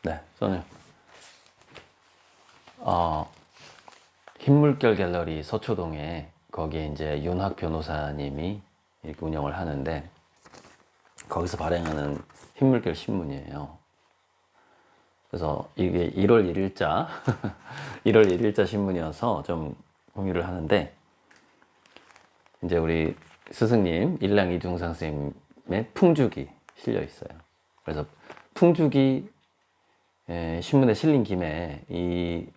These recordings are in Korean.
네, 저는 흰물결 갤러리 서초동에 거기에 이제 윤학 변호사님이 이렇게 운영을 하는데 거기서 발행하는 흰물결 신문이에요. 그래서 이게 1월 1일자 1월 1일자 신문이어서 좀 공유를 하는데 이제 우리 스승님 일랑 이중상 선생님의 풍주기 실려 있어요. 그래서 풍주기 신문에 실린 김에 이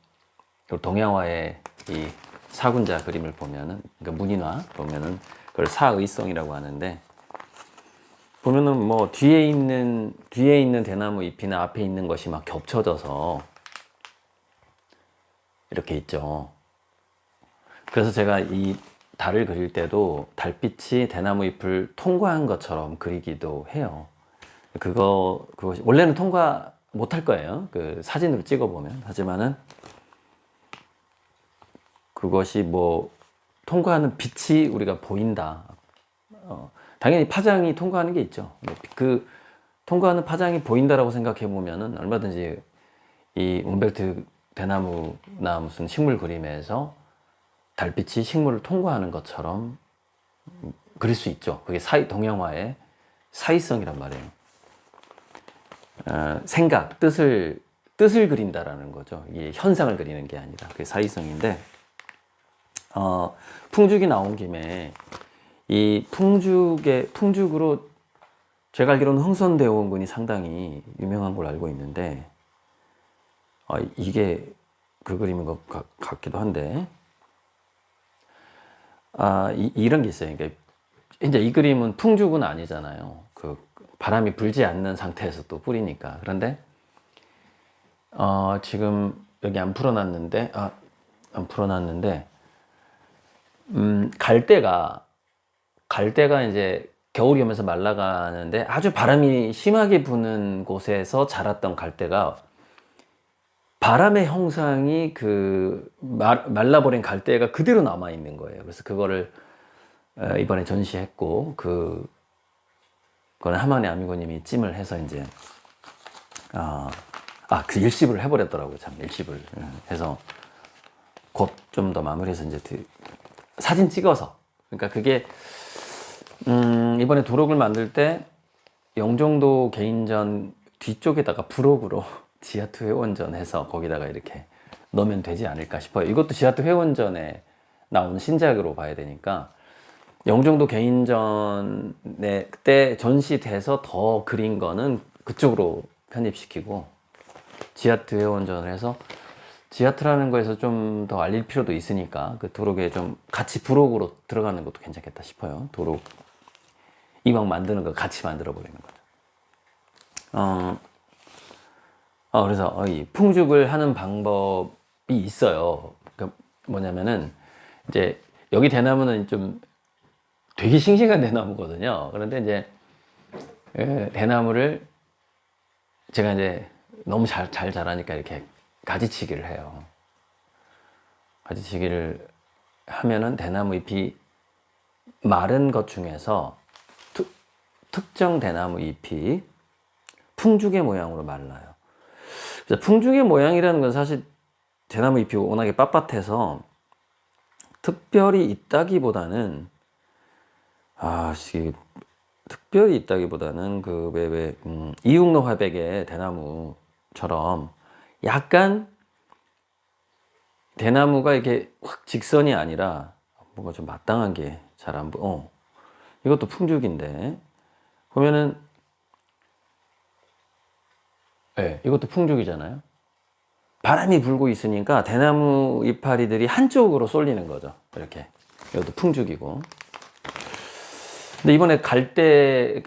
동양화의 이 사군자 그림을 보면은, 그러니까 문인화 보면은 그걸 사의성이라고 하는데, 보면은 뭐 뒤에 있는 대나무 잎이나 앞에 있는 것이 막 겹쳐져서 이렇게 있죠. 그래서 제가 이 달을 그릴 때도 달빛이 대나무 잎을 통과한 것처럼 그리기도 해요. 그것이 원래는 통과 못할 거예요. 그 사진으로 찍어보면. 하지만은 그것이 뭐 통과하는 빛이 우리가 보인다. 당연히 파장이 통과하는 게 있죠. 그 통과하는 파장이 보인다라고 생각해 보면은 얼마든지 이 움베르토 대나무나 무슨 식물 그림에서 달빛이 식물을 통과하는 것처럼 그릴 수 있죠. 그게 동양화의 사이성이란 말이에요. 생각, 뜻을 그린다라는 거죠. 이게 현상을 그리는 게 아니라 그게 사이성인데, 풍죽이 나온 김에 이 풍죽으로 제가 알기로는 흥선대원군이 상당히 유명한 걸로 알고 있는데, 이게 그 그림인 것 같기도 한데, 이런 게 있어요. 그러니까 이제 이 그림은 풍죽은 아니잖아요. 그 바람이 불지 않는 상태에서 또 뿌리니까. 그런데 지금 여기 안 풀어놨는데, 갈대가 이제 겨울이 오면서 말라가는데 아주 바람이 심하게 부는 곳에서 자랐던 갈대가 바람의 형상이 그 말라버린 갈대가 그대로 남아 있는 거예요. 그래서 그거를 이번에 전시했고, 그거는 하만의 아미고님이 찜을 해서 이제 그 일십을 해버렸더라고요. 참 일십을 해서 곧 좀 더 마무리해서 이제 사진 찍어서, 그러니까 그게 이번에 도록을 만들 때 영종도 개인전 뒤쪽에다가 부록으로 지하투 회원전 해서 거기다가 이렇게 넣으면 되지 않을까 싶어요. 이것도 지하투 회원전에 나오는 신작으로 봐야 되니까 영종도 개인전에 그때 전시돼서 더 그린 거는 그쪽으로 편입시키고, 지하투 회원전을 해서 지하투라는 거에서 좀 더 알릴 필요도 있으니까 그 도록에 좀 같이 부록으로 들어가는 것도 괜찮겠다 싶어요. 도록 이왕 만드는 거 같이 만들어 버리는 거죠. 그래서 이 풍죽을 하는 방법이 있어요. 그러니까 뭐냐면은 이제 여기 대나무는 좀 되게 싱싱한 대나무거든요. 그런데 이제 대나무를 제가 이제 너무 잘 자라니까 이렇게 가지치기를 해요. 가지치기를 하면은 대나무 잎이 마른 것 중에서 특정 대나무 잎이 풍죽의 모양으로 말라요. 그래서 풍죽의 모양이라는 건 사실 대나무 잎이 워낙에 빳빳해서 특별히 있다기보다는 이육로 화백의 대나무처럼 약간 대나무가 이렇게 확 직선이 아니라 뭔가 좀 마땅한 게 잘 안 보여. 이것도 풍죽인데 보면은, 이것도 풍죽이잖아요. 바람이 불고 있으니까 대나무 이파리들이 한쪽으로 쏠리는 거죠. 이렇게. 이것도 풍죽이고. 근데 이번에 갈대를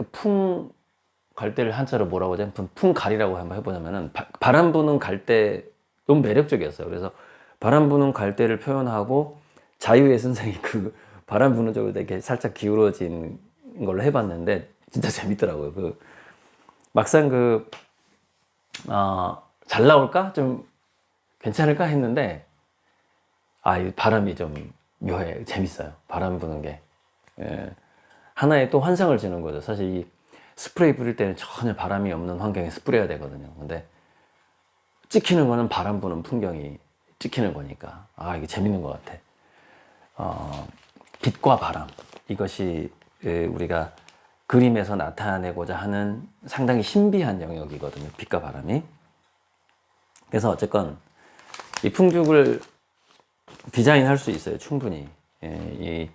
한자로 뭐라고 하죠? 풍갈이라고 한번 해보자면은, 바람 부는 갈대, 너무 매력적이었어요. 그래서 바람 부는 갈대를 표현하고 자유의 선생이 그 바람 부는 쪽으로 이렇게 살짝 기울어진 걸로 해봤는데 진짜 재밌더라고요. 막상 잘 나올까? 좀 괜찮을까? 했는데, 이 바람이 좀 묘해. 재밌어요. 바람 부는 게. 하나의 또 환상을 주는 거죠. 사실 이 스프레이 뿌릴 때는 전혀 바람이 없는 환경에 스프레이해야 되거든요. 근데 찍히는 거는 바람 부는 풍경이 찍히는 거니까. 아, 이게 재밌는 것 같아. 빛과 바람. 이것이 우리가 그림에서 나타내고자 하는 상당히 신비한 영역이거든요. 빛과 바람이. 그래서 어쨌건 이 풍죽을 디자인할 수 있어요. 충분히. 이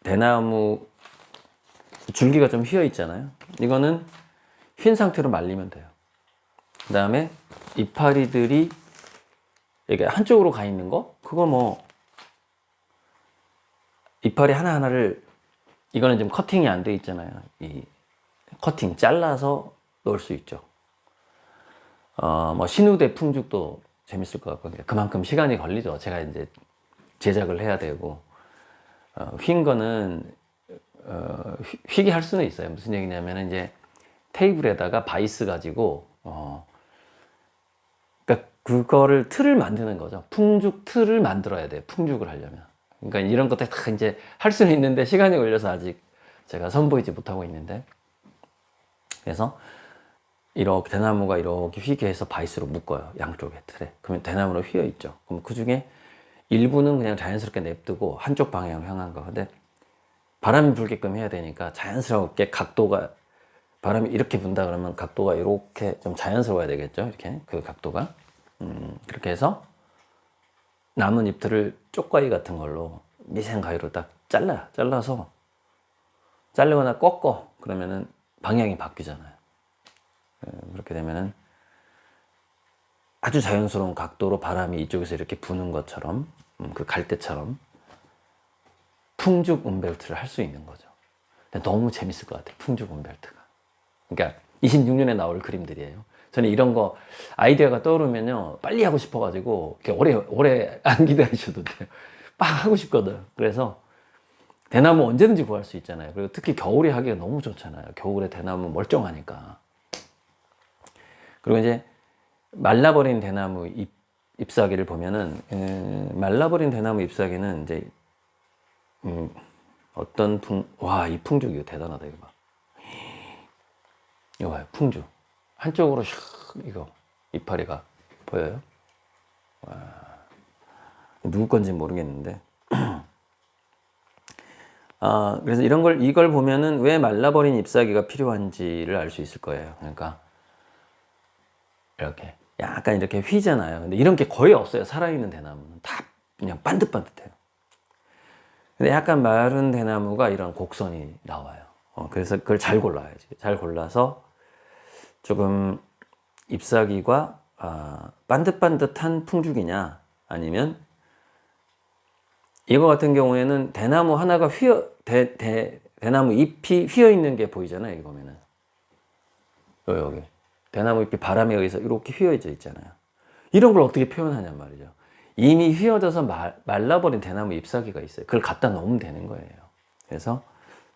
대나무 줄기가 좀 휘어 있잖아요. 이거는 휜 상태로 말리면 돼요. 그 다음에 이파리들이 이게 한쪽으로 가 있는 거, 그거 뭐 이파리 하나하나를, 이거는 지금 커팅이 안 돼 있잖아요. 이 커팅 잘라서 넣을 수 있죠. 뭐 신우대 풍죽도 재밌을 것 같거든요. 그만큼 시간이 걸리죠. 제가 이제 제작을 해야 되고, 휜 거는 휘게 할 수는 있어요. 무슨 얘기냐면 이제 테이블에다가 바이스 가지고 그러니까 그거를 틀을 만드는 거죠. 풍죽 틀을 만들어야 돼요. 풍죽을 하려면. 그러니까 이런 것들 다 이제 할 수는 있는데 시간이 걸려서 아직 제가 선보이지 못하고 있는데, 그래서 이렇게 대나무가 이렇게 휘게 해서 바이스로 묶어요. 양쪽에 틀에. 그러면 대나무로 휘어 있죠. 그럼 그 중에 일부는 그냥 자연스럽게 냅두고 한쪽 방향으로 향한 거. 근데 바람이 불게끔 해야 되니까 자연스럽게 각도가, 바람이 이렇게 분다 그러면 각도가 이렇게 좀 자연스러워야 되겠죠. 이렇게 그 각도가. 그렇게 해서 남은 잎들을 쪽가위 같은 걸로 미생 가위로 딱 잘라서 자르거나 꺾어. 그러면은 방향이 바뀌잖아요. 그렇게 되면은 아주 자연스러운 각도로 바람이 이쪽에서 이렇게 부는 것처럼, 그 갈대처럼 풍죽 움벨트를 할 수 있는 거죠. 근데 너무 재밌을 것 같아요. 풍죽 움벨트가. 그러니까 26년에 나올 그림들이에요. 저는 이런 거 아이디어가 떠오르면요, 빨리 하고 싶어가지고 이렇게 오래 안 기다리셔도 돼요. 막 하고 싶거든. 그래서 대나무 언제든지 구할 수 있잖아요. 그리고 특히 겨울에 하기가 너무 좋잖아요. 겨울에 대나무 멀쩡하니까. 그리고 이제 말라버린 대나무 잎사귀를 보면은, 말라버린 대나무 잎사귀는 이제 어떤 와, 이 풍죽 이거 대단하다. 이거 봐. 이거 봐요. 풍죽 한쪽으로 샥, 이거 이파리가 보여요? 와, 누구 건지 모르겠는데. 그래서 이걸 보면은 왜 말라버린 잎사귀가 필요한지를 알 수 있을 거예요. 그러니까 이렇게 약간 이렇게 휘잖아요. 근데 이런 게 거의 없어요. 살아있는 대나무는 다 그냥 반듯반듯해요. 근데 약간 마른 대나무가 이런 곡선이 나와요. 그래서 그걸 잘 골라야지. 잘 골라서 조금 잎사귀가 반듯반듯한 풍죽이냐, 아니면 이거 같은 경우에는 대나무 하나가 대나무 잎이 휘어 있는 게 보이잖아요. 여기 보면은 여기 대나무 잎이 바람에 의해서 이렇게 휘어져 있잖아요. 이런 걸 어떻게 표현하냔 말이죠. 이미 휘어져서 말라버린 대나무 잎사귀가 있어요. 그걸 갖다 놓으면 되는 거예요. 그래서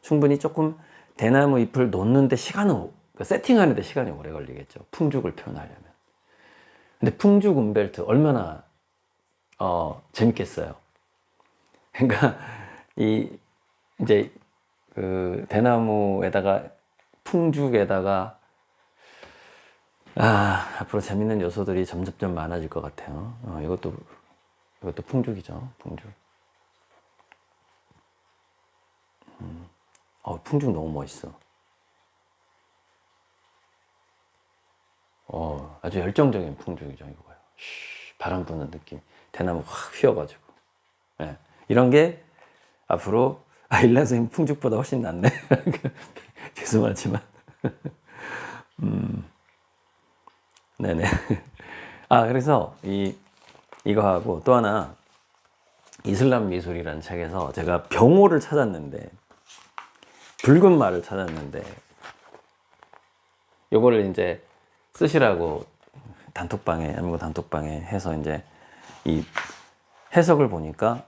충분히 조금 대나무 잎을 놓는데 세팅하는데 시간이 오래 걸리겠죠. 풍죽을 표현하려면. 근데 풍죽 움벨트 얼마나 재밌겠어요. 그러니까 이제 그 대나무에다가 풍죽에다가 앞으로 재밌는 요소들이 점점 많아질 것 같아요. 이것도 풍죽이죠. 풍죽. 풍죽 너무 멋있어. 아주 열정적인 풍죽이죠. 이거 봐요. 바람 부는 느낌. 대나무 확 휘어가지고. 네. 이런 게 앞으로 일란 선생님 풍죽보다 훨씬 낫네. 죄송하지만. 네네. 그래서 이거 하고 또 하나, 이슬람 미술이라는 책에서 제가 병호를 찾았는데, 붉은 말을 찾았는데, 요거를 이제 쓰시라고 아미고 단톡방에 해서 이제 이 해석을 보니까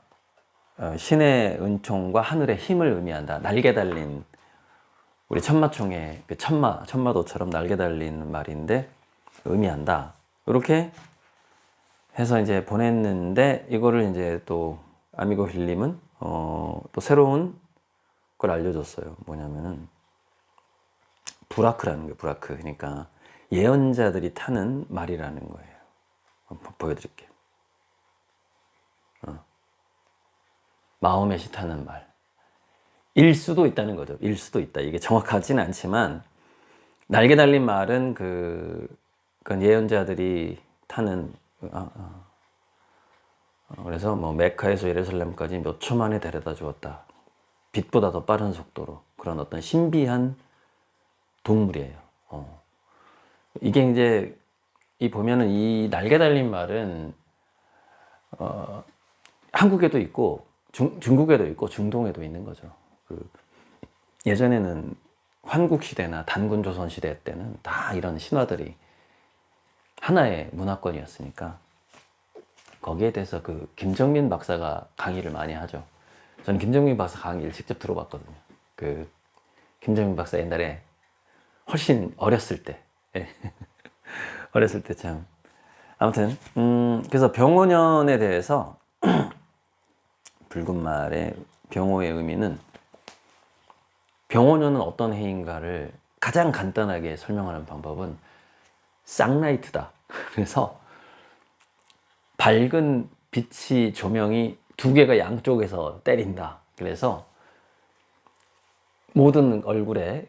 신의 은총과 하늘의 힘을 의미한다. 날개 달린 우리 천마총의 그 천마도처럼 날개 달린 말인데 의미한다. 이렇게 해서 이제 보냈는데, 이거를 이제 또 아미고 힐님은 또 새로운 걸 알려줬어요. 뭐냐면은 부라크라는 거예요. 부라크. 그러니까 예언자들이 타는 말이라는 거예요. 보여드릴게요. 마호멧이 타는 말. 일 수도 있다는 거죠. 일 수도 있다. 이게 정확하지는 않지만 날개 달린 말은 그건 예언자들이 타는 그래서 뭐 메카에서 예루살렘까지 몇 초 만에 데려다 주었다. 빛보다 더 빠른 속도로. 그런 어떤 신비한 동물이에요. 이게 이제 보면은 이 날개 달린 말은 한국에도 있고 중국에도 있고 중동에도 있는 거죠. 예전에는 환국 시대나 단군 조선 시대 때는 다 이런 신화들이 하나의 문화권이었으니까 거기에 대해서 김정민 박사가 강의를 많이 하죠. 저는 김정민 박사 강의를 직접 들어봤거든요. 김정민 박사 옛날에 훨씬 어렸을 때 어렸을 때 참 아무튼 그래서 병오년에 대해서 붉은 말의 병오의 의미는 병오년은 어떤 해인가를 가장 간단하게 설명하는 방법은 쌍라이트다. 그래서 밝은 빛이 조명이 두 개가 양쪽에서 때린다. 그래서 모든 얼굴에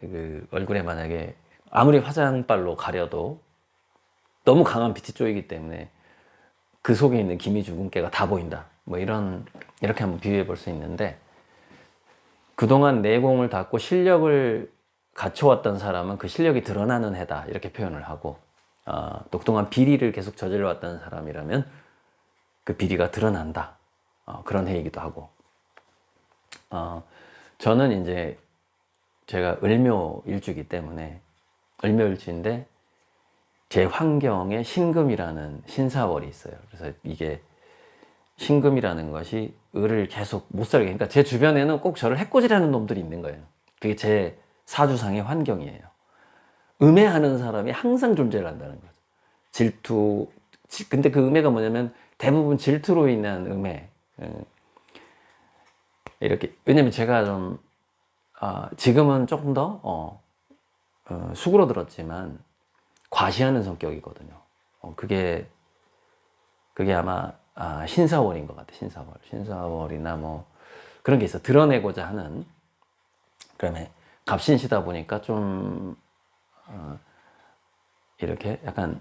만약에 아무리 화장빨로 가려도 너무 강한 빛이 쪼이기 때문에 그 속에 있는 기미 주근깨가 다 보인다. 뭐 이렇게 한번 비유해 볼 수 있는데 그동안 내공을 닦고 실력을 갖춰왔던 사람은 그 실력이 드러나는 해다. 이렇게 표현을 하고 또 그동안 비리를 계속 저질러왔던 사람이라면 그 비리가 드러난다. 그런 해이기도 하고 저는 이제 제가 을묘일주이기 때문에 을묘일주인데 제 환경에 신금이라는 신사월이 있어요. 그래서 이게 신금이라는 것이 을을 계속 못 살게, 그러니까 제 주변에는 꼭 저를 해코지라는 놈들이 있는 거예요. 그게 제 사주상의 환경이에요. 음해하는 사람이 항상 존재를 한다는 거죠. 질투, 근데 그 음해가 뭐냐면 대부분 질투로 인한 음해. 이렇게, 왜냐면 제가 좀 지금은 조금 더 수그러들었지만 과시하는 성격이거든요. 그게 아마 신사월인 것 같아. 신사월이나 뭐 그런 게 있어. 드러내고자 하는. 그다음에 갑신시다 보니까 좀 이렇게 약간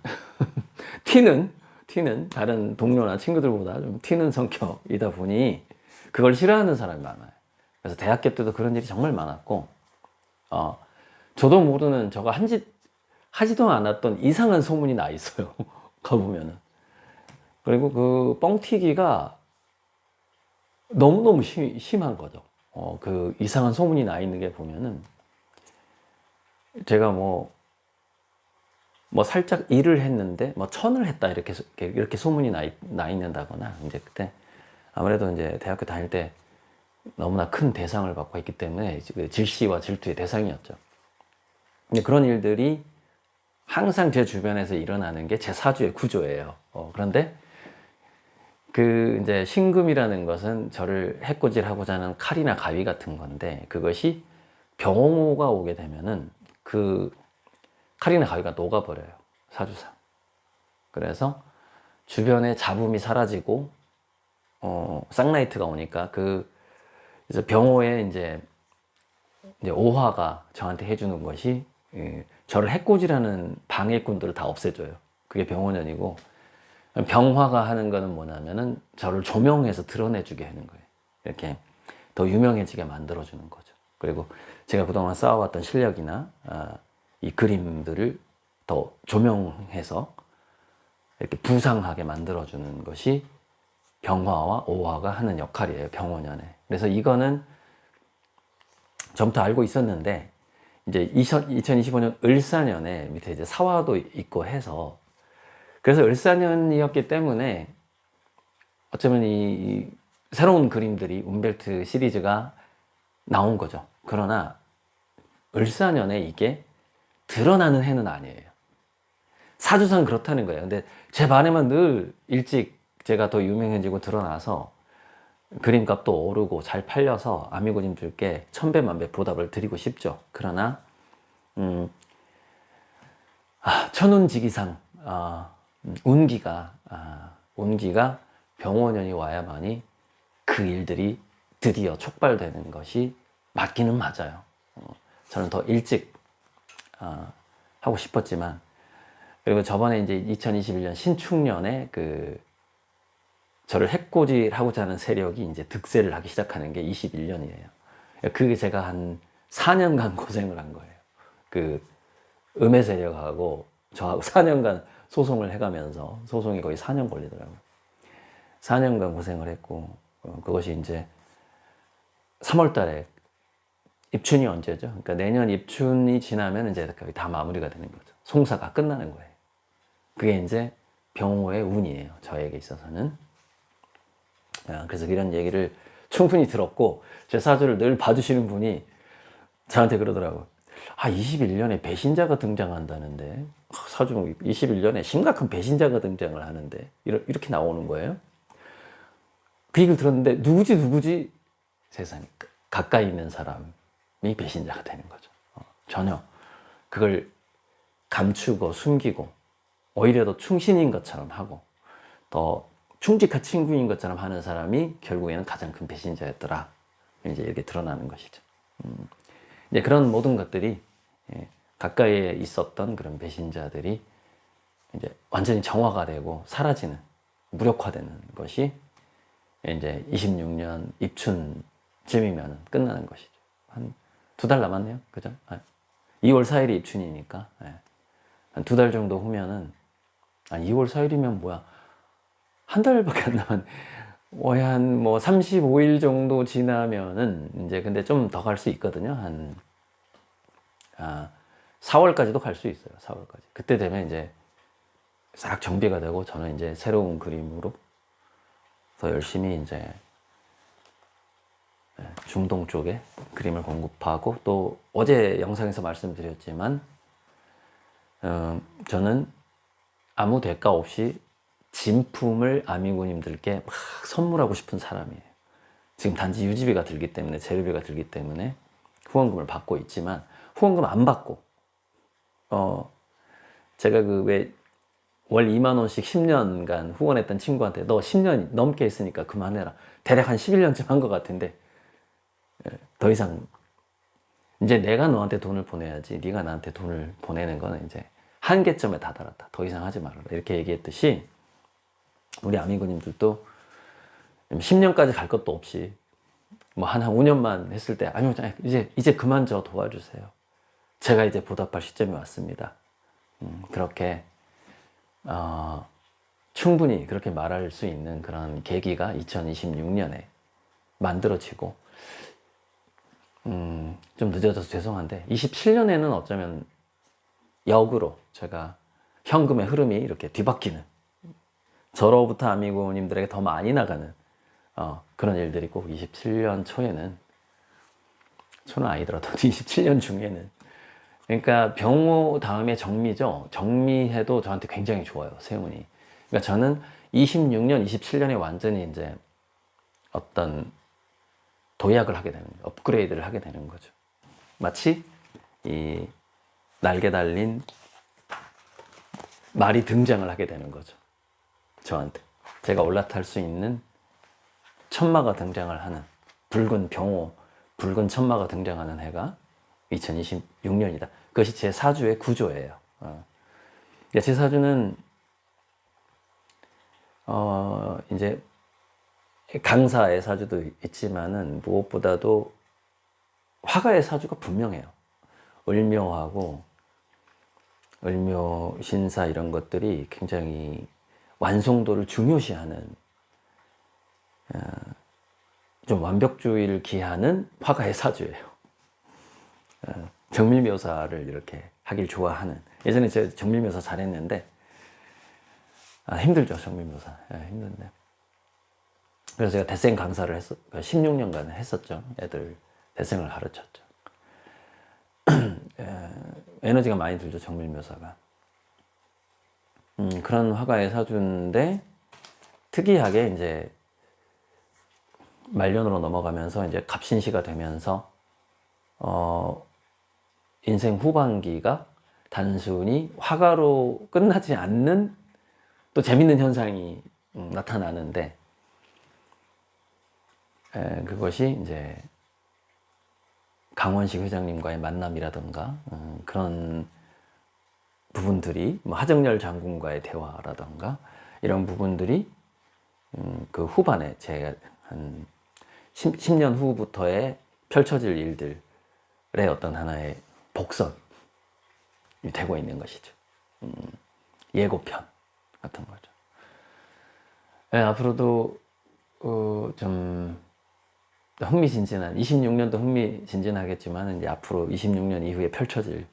튀는 다른 동료나 친구들보다 좀 튀는 성격이다 보니 그걸 싫어하는 사람이 많아요. 그래서 대학교 때도 그런 일이 정말 많았고 저도 모르는, 저가 하지도 않았던 이상한 소문이 나 있어요. 가보면은. 그리고 그 뻥튀기가 너무너무 심한 거죠. 그 이상한 소문이 나 있는 게 보면은 제가 뭐 살짝 일을 했는데 뭐 천을 했다 이렇게 소문이 나 있는다거나, 이제 그때 아무래도 이제 대학교 다닐 때 너무나 큰 대상을 받고 있기 때문에 질시와 질투의 대상이었죠. 근데 그런 일들이 항상 제 주변에서 일어나는 게 제 사주의 구조예요. 그런데 이제 신금이라는 것은 저를 해코지하고자 하는 칼이나 가위 같은 건데, 그것이 병오가 오게 되면은 그 칼이나 가위가 녹아버려요. 사주상. 그래서 주변에 잡음이 사라지고, 쌍라이트가 오니까 이제 병오에 이제 오화가 저한테 해주는 것이 저를 해코지라는 방해꾼들을 다 없애줘요. 그게 병오년이고, 병화가 하는 거는 뭐냐면은 저를 조명해서 드러내주게 하는 거예요. 이렇게 더 유명해지게 만들어주는 거죠. 그리고 제가 그동안 쌓아왔던 실력이나 이 그림들을 더 조명해서 이렇게 부상하게 만들어주는 것이 병화와 오화가 하는 역할이에요. 병오년에. 그래서 이거는 전부터 알고 있었는데, 이제 2025년 을사년에 밑에 이제 사화도 있고 해서, 그래서 을사년이었기 때문에 어쩌면 이 새로운 그림들이 운벨트 시리즈가 나온 거죠. 그러나 을사년에 이게 드러나는 해는 아니에요. 사주상 그렇다는 거예요. 근데 제 반에만 늘 일찍 제가 더 유명해지고 드러나서 그림값도 오르고 잘 팔려서 아미고님들께 천배 만배 보답을 드리고 싶죠. 그러나 천운지기상, 운기가 병원연이 와야만이 그 일들이 드디어 촉발되는 것이 맞기는 맞아요. 저는 더 일찍 하고 싶었지만, 그리고 저번에 이제 2021년 신축년에 저를 해코지하고자 하는 세력이 이제 득세를 하기 시작하는 게 21년이에요. 그게 제가 한 4년간 고생을 한 거예요. 음해 세력하고 저하고 4년간 소송을 해가면서, 소송이 거의 4년 걸리더라고요. 4년간 고생을 했고, 그것이 이제 3월 달에, 입춘이 언제죠? 그러니까 내년 입춘이 지나면 이제 거의 다 마무리가 되는 거죠. 송사가 끝나는 거예요. 그게 이제 병호의 운이에요. 저에게 있어서는. 그래서 이런 얘기를 충분히 들었고, 제 사주를 늘 봐주시는 분이 저한테 그러더라고요. 21년에 배신자가 등장한다는데, 사주 21년에 심각한 배신자가 등장을 하는데, 이렇게 나오는 거예요. 그 얘기를 들었는데, 누구지? 세상에. 가까이 있는 사람이 배신자가 되는 거죠. 전혀 그걸 감추고 숨기고, 오히려 더 충신인 것처럼 하고, 더 충직한 친구인 것처럼 하는 사람이 결국에는 가장 큰 배신자였더라. 이제 이렇게 드러나는 것이죠. 이제 그런 모든 것들이, 가까이에 있었던 그런 배신자들이 이제 완전히 정화가 되고 사라지는, 무력화되는 것이 이제 26년 입춘쯤이면 끝나는 것이죠. 한 2달 남았네요. 그죠? 2월 4일이 입춘이니까, 한 2달 정도 후면은, 2월 4일이면 뭐야? 한 달밖에 안 남았네. 한 35일 정도 지나면은, 이제 근데 좀 더 갈 수 있거든요. 4월까지도 갈 수 있어요. 4월까지. 그때 되면 이제 싹 정비가 되고, 저는 이제 새로운 그림으로 더 열심히 이제 중동 쪽에 그림을 공급하고, 또 어제 영상에서 말씀드렸지만, 저는 아무 대가 없이 진품을 아미고님들께 막 선물하고 싶은 사람이에요. 지금 단지 유지비가 들기 때문에, 재료비가 들기 때문에 후원금을 받고 있지만, 후원금 안 받고, 제가 왜 월 2만 원씩 10년간 후원했던 친구한테 너 10년 넘게 했으니까 그만해라. 대략 한 11년쯤 한 것 같은데, 더 이상 이제 내가 너한테 돈을 보내야지, 네가 나한테 돈을 보내는 거는 이제 한계점에 다다랐다. 더 이상 하지 말아라. 이렇게 얘기했듯이, 우리 아미고님들도 10년까지 갈 것도 없이 한 5년만 했을 때, 아니요, 이제 그만 저 도와주세요. 제가 이제 보답할 시점이 왔습니다. 그렇게 충분히 그렇게 말할 수 있는 그런 계기가 2026년에 만들어지고, 좀 늦어져서 죄송한데 27년에는 어쩌면 역으로 제가 현금의 흐름이 이렇게 뒤바뀌는, 저로부터 아미고님들에게 더 많이 나가는 그런 일들이 꼭 27년 초에는, 초는 아니더라도 27년 중에는, 그러니까 병호 다음에 정미죠. 정미해도 저한테 굉장히 좋아요, 세운이. 그러니까 저는 26년, 27년에 완전히 이제 어떤 도약을 하게 되는, 업그레이드를 하게 되는 거죠. 마치 이 날개 달린 말이 등장을 하게 되는 거죠. 저한테. 제가 올라탈 수 있는 천마가 등장을 하는, 붉은 병호, 붉은 천마가 등장하는 해가 2026년이다. 그것이 제 사주의 구조예요. 제 사주는 이제 강사의 사주도 있지만은 무엇보다도 화가의 사주가 분명해요. 을묘하고 을묘, 신사 이런 것들이 굉장히 완성도를 중요시하는, 좀 완벽주의를 기하는 화가의 사주예요. 정밀묘사를 이렇게 하길 좋아하는. 예전에 제가 정밀묘사 잘했는데, 힘들죠, 정밀묘사. 힘든데. 그래서 제가 대생 강사를 16년간 했었죠. 애들 대생을 가르쳤죠. 에너지가 많이 들죠, 정밀묘사가. 그런 화가의 사주인데, 특이하게 이제 말년으로 넘어가면서 이제 갑신시가 되면서 인생 후반기가 단순히 화가로 끝나지 않는 또 재밌는 현상이 나타나는데, 그것이 이제 강원식 회장님과의 만남이라든가 그런 부분들이, 뭐 하정열 장군과의 대화라든가 이런 부분들이 그 후반에 제가 한 10년 후부터의 펼쳐질 일들의 어떤 하나의 복선이 되고 있는 것이죠. 예고편 같은 거죠. 앞으로도 좀 흥미진진한, 26년도 흥미진진하겠지만 이제 앞으로 26년 이후에 펼쳐질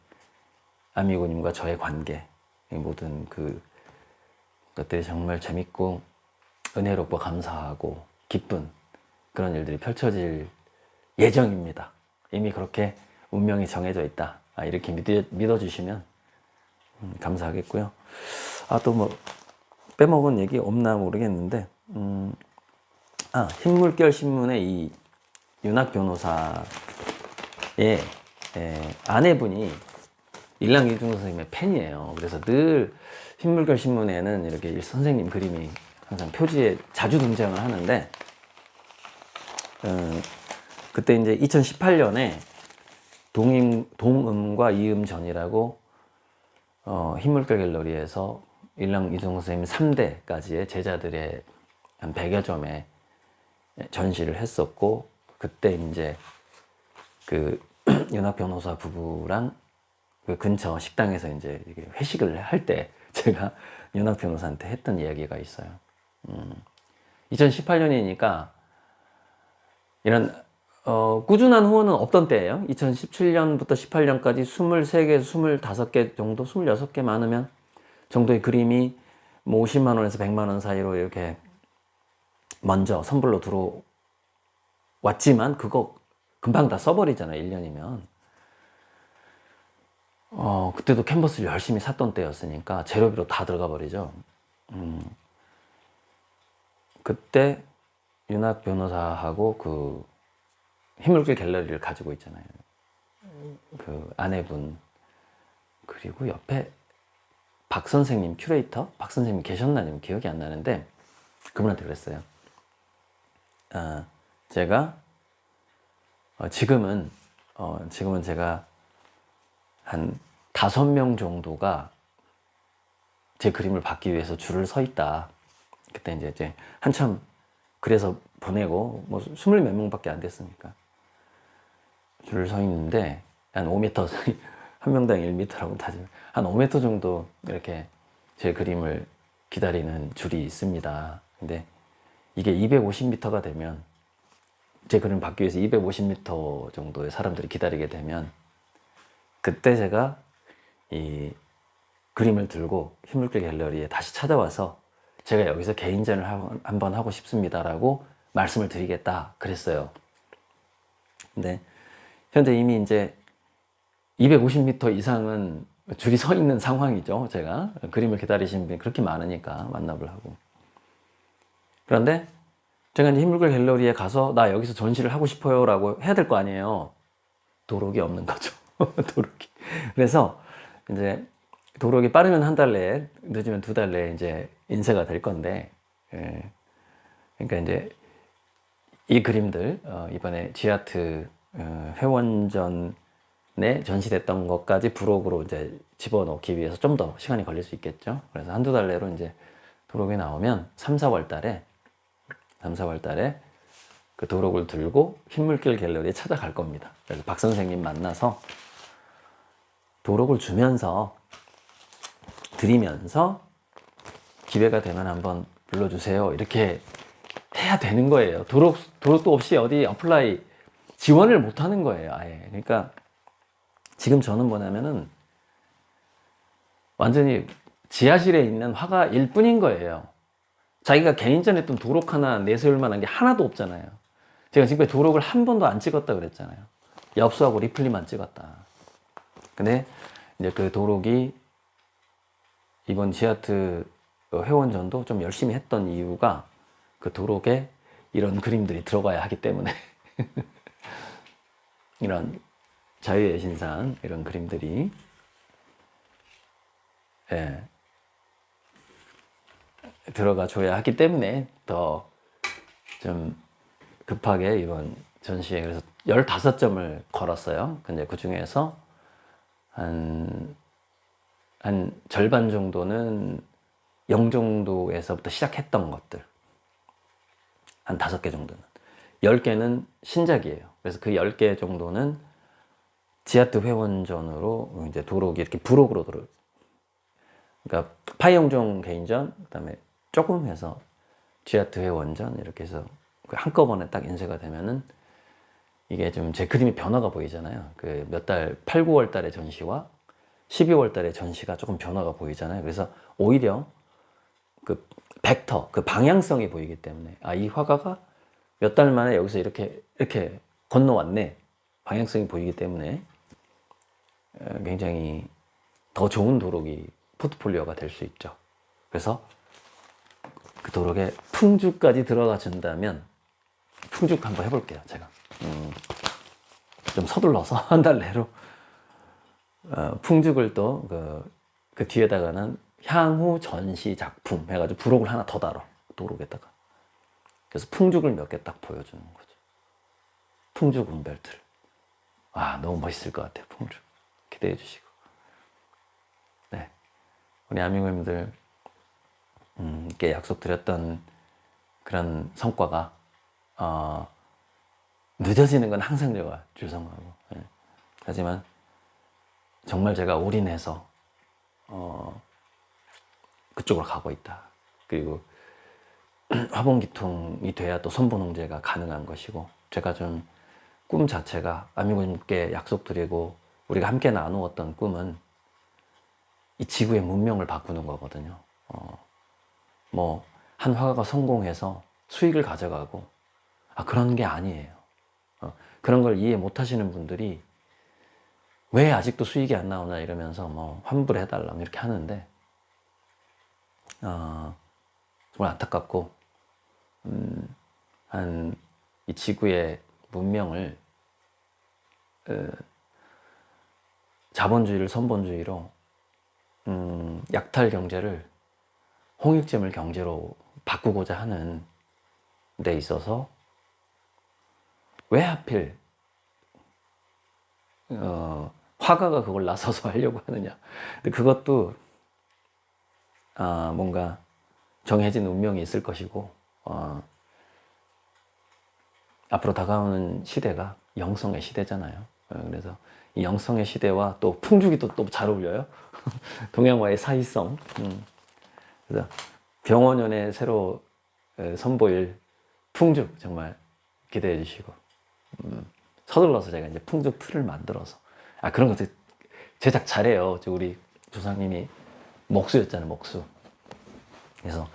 아미고님과 저의 관계, 모든 그 것들이 정말 재밌고 은혜롭고 감사하고 기쁜 그런 일들이 펼쳐질 예정입니다. 이미 그렇게 운명이 정해져 있다. 이렇게 믿어주시면 감사하겠고요. 또 뭐 빼먹은 얘기 없나 모르겠는데, 흰물결 신문의 이 윤학 변호사의 아내분이 일랑 이중섭 선생님의 팬이에요. 그래서 늘 흰물결 신문에는 이렇게 선생님 그림이 항상 표지에 자주 등장을 하는데, 그때 이제 2018년에 동음과 이음전이라고 흰물결 갤러리에서 일랑 이중섭 선생님 3대까지의 제자들의 한 100여 점의 전시를 했었고, 그때 이제 그 윤학 변호사 부부랑 그 근처 식당에서 이제 회식을 할 때 제가 윤학 변호사한테 했던 이야기가 있어요. 2018년이니까 이런 꾸준한 후원은 없던 때예요. 2017년부터 18년까지 23개, 25개 정도, 26개 많으면 정도의 그림이 뭐 50만 원에서 100만 원 사이로 이렇게 먼저 선불로 들어왔지만 그거 금방 다 써버리잖아요. 1년이면. 그때도 캔버스를 열심히 샀던 때였으니까 재료비로 다 들어가 버리죠. 그때 윤학 변호사하고 그 흰물길 갤러리를 가지고 있잖아요. 그 아내분, 그리고 옆에 박 선생님, 큐레이터? 박 선생님 계셨나 좀 기억이 안 나는데 그분한테 그랬어요. 제가 지금은 제가 한 5명 정도가 제 그림을 받기 위해서 줄을 서 있다. 그때 이제 한참 그래서 보내고 뭐 20몇 명밖에 안 됐으니까 줄을 서 있는데 한 5m, 한 명당 1m라고 따지면 한 5m 정도 이렇게 제 그림을 기다리는 줄이 있습니다. 근데 이게 250m가 되면, 제 그림을 받기 위해서 250m 정도의 사람들이 기다리게 되면 그때 제가 이 그림을 들고 흰물길 갤러리에 다시 찾아와서 제가 여기서 개인전을 한번 하고 싶습니다라고 말씀을 드리겠다 그랬어요. 근데 현재 이미 이제 250m 이상은 줄이 서 있는 상황이죠. 제가 그림을 기다리시는 분이 그렇게 많으니까 만납을 하고. 그런데 제가 이제 흰물길 갤러리에 가서 나 여기서 전시를 하고 싶어요 라고 해야 될 거 아니에요. 도록이 없는 거죠. 도록이. 그래서 이제 도록이 빠르면 한 달 내에, 늦으면 2달 내에 이제 인쇄가 될 건데, 그러니까 이제 이 그림들 이번에 지아트 회원전에 전시됐던 것까지 부록으로 이제 집어넣기 위해서 좀 더 시간이 걸릴 수 있겠죠. 그래서 한두 달 내로 이제 도록이 나오면 3, 4월 달에 그 도록을 들고 흰물길 갤러리에 찾아갈 겁니다. 그래서 박 선생님 만나서 도록을 주면서, 드리면서 기회가 되면 한번 불러주세요. 이렇게 해야 되는 거예요. 도록도 없이 어디 어플라이 지원을 못 하는 거예요. 아예. 그러니까 지금 저는 뭐냐면은 완전히 지하실에 있는 화가일 뿐인 거예요. 자기가 개인전 했던 도록 하나 내세울 만한 게 하나도 없잖아요. 제가 지금까지 도록을 한 번도 안 찍었다 그랬잖아요. 엽수하고 리플리만 찍었다. 근데 이제 그 도록이 이번 지아트 회원전도 좀 열심히 했던 이유가 그 도록에 이런 그림들이 들어가야 하기 때문에 이런 자유의 신상 이런 그림들이 예, 들어가 줘야 하기 때문에 더 좀 급하게 이번 전시에 그래서 15점을 걸었어요. 근데 그 중에서 한 절반 정도는 0 정도에서부터 시작했던 것들. 한 5개 정도는. 10개는 신작이에요. 그래서 그 10개 정도는 지하트 회원전으로 이제 도록이 이렇게 부록으로 들어요. 그러니까 파이영종 개인전, 그 다음에 조금 해서 지하트 회원전 이렇게 해서 한꺼번에 딱 인쇄가 되면은 이게 좀 제 그림이 변화가 보이잖아요. 그 몇 달, 8, 9월 달의 전시와 12월 달의 전시가 조금 변화가 보이잖아요. 그래서 오히려 그 벡터, 그 방향성이 보이기 때문에 아, 이 화가가 몇 달 만에 여기서 이렇게 건너왔네. 방향성이 보이기 때문에 굉장히 더 좋은 도록이 포트폴리오가 될 수 있죠. 그래서 그 도록에 풍주까지 들어가 준다면 풍죽 한번 해볼게요. 제가 좀 서둘러서 한 달 내로 풍죽을 또 그 뒤에다가는 향후 전시 작품 해가지고 부록을 하나 더 달아 도록에다가. 그래서 풍죽을 몇 개 딱 보여주는 거죠. 풍죽 운벨트를. 아, 너무 멋있을 것 같아요. 풍죽 기대해 주시고. 네, 우리 아미고님들 이렇게 약속드렸던 그런 성과가 늦어지는 건 항상 제가 죄송하고, 예. 하지만 정말 제가 올인해서 그쪽으로 가고 있다. 그리고 화봉기통이 돼야 또 선보농제가 가능한 것이고, 제가 좀 꿈 자체가 아미고님께 약속드리고 우리가 함께 나누었던 꿈은 이 지구의 문명을 바꾸는 거거든요. 뭐 한 화가가 성공해서 수익을 가져가고 그런 게 아니에요. 그런 걸 이해 못 하시는 분들이 왜 아직도 수익이 안 나오나 이러면서 뭐 환불해달라 이렇게 하는데 정말 안타깝고 한 이 지구의 문명을 자본주의를 선본주의로 약탈 경제를 홍익점을 경제로 바꾸고자 하는 데 있어서 왜 하필 화가가 그걸 나서서 하려고 하느냐. 근데 그것도 뭔가 정해진 운명이 있을 것이고 앞으로 다가오는 시대가 영성의 시대잖아요. 그래서 이 영성의 시대와 또 풍죽이 또 잘 어울려요. 동양화의 사이성. 그래서 병원연에 새로 선보일 풍죽 정말 기대해 주시고 서둘러서 제가 이제 풍죽 틀을 만들어서 그런 것들 제작 잘해요. 우리 조상님이 목수였잖아요. 목수. 그래서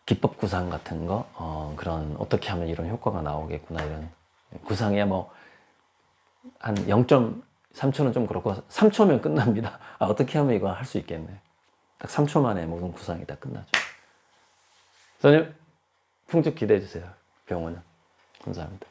기법 구상 같은 거 그런 어떻게 하면 이런 효과가 나오겠구나 이런 구상이야 뭐 한 0.3초는 좀 그렇고 3초면 끝납니다. 어떻게 하면 이거 할 수 있겠네. 딱 3초 만에 모든 구상이 다 끝나죠. 선생님 풍죽 기대해 주세요. 병원은. 감사합니다.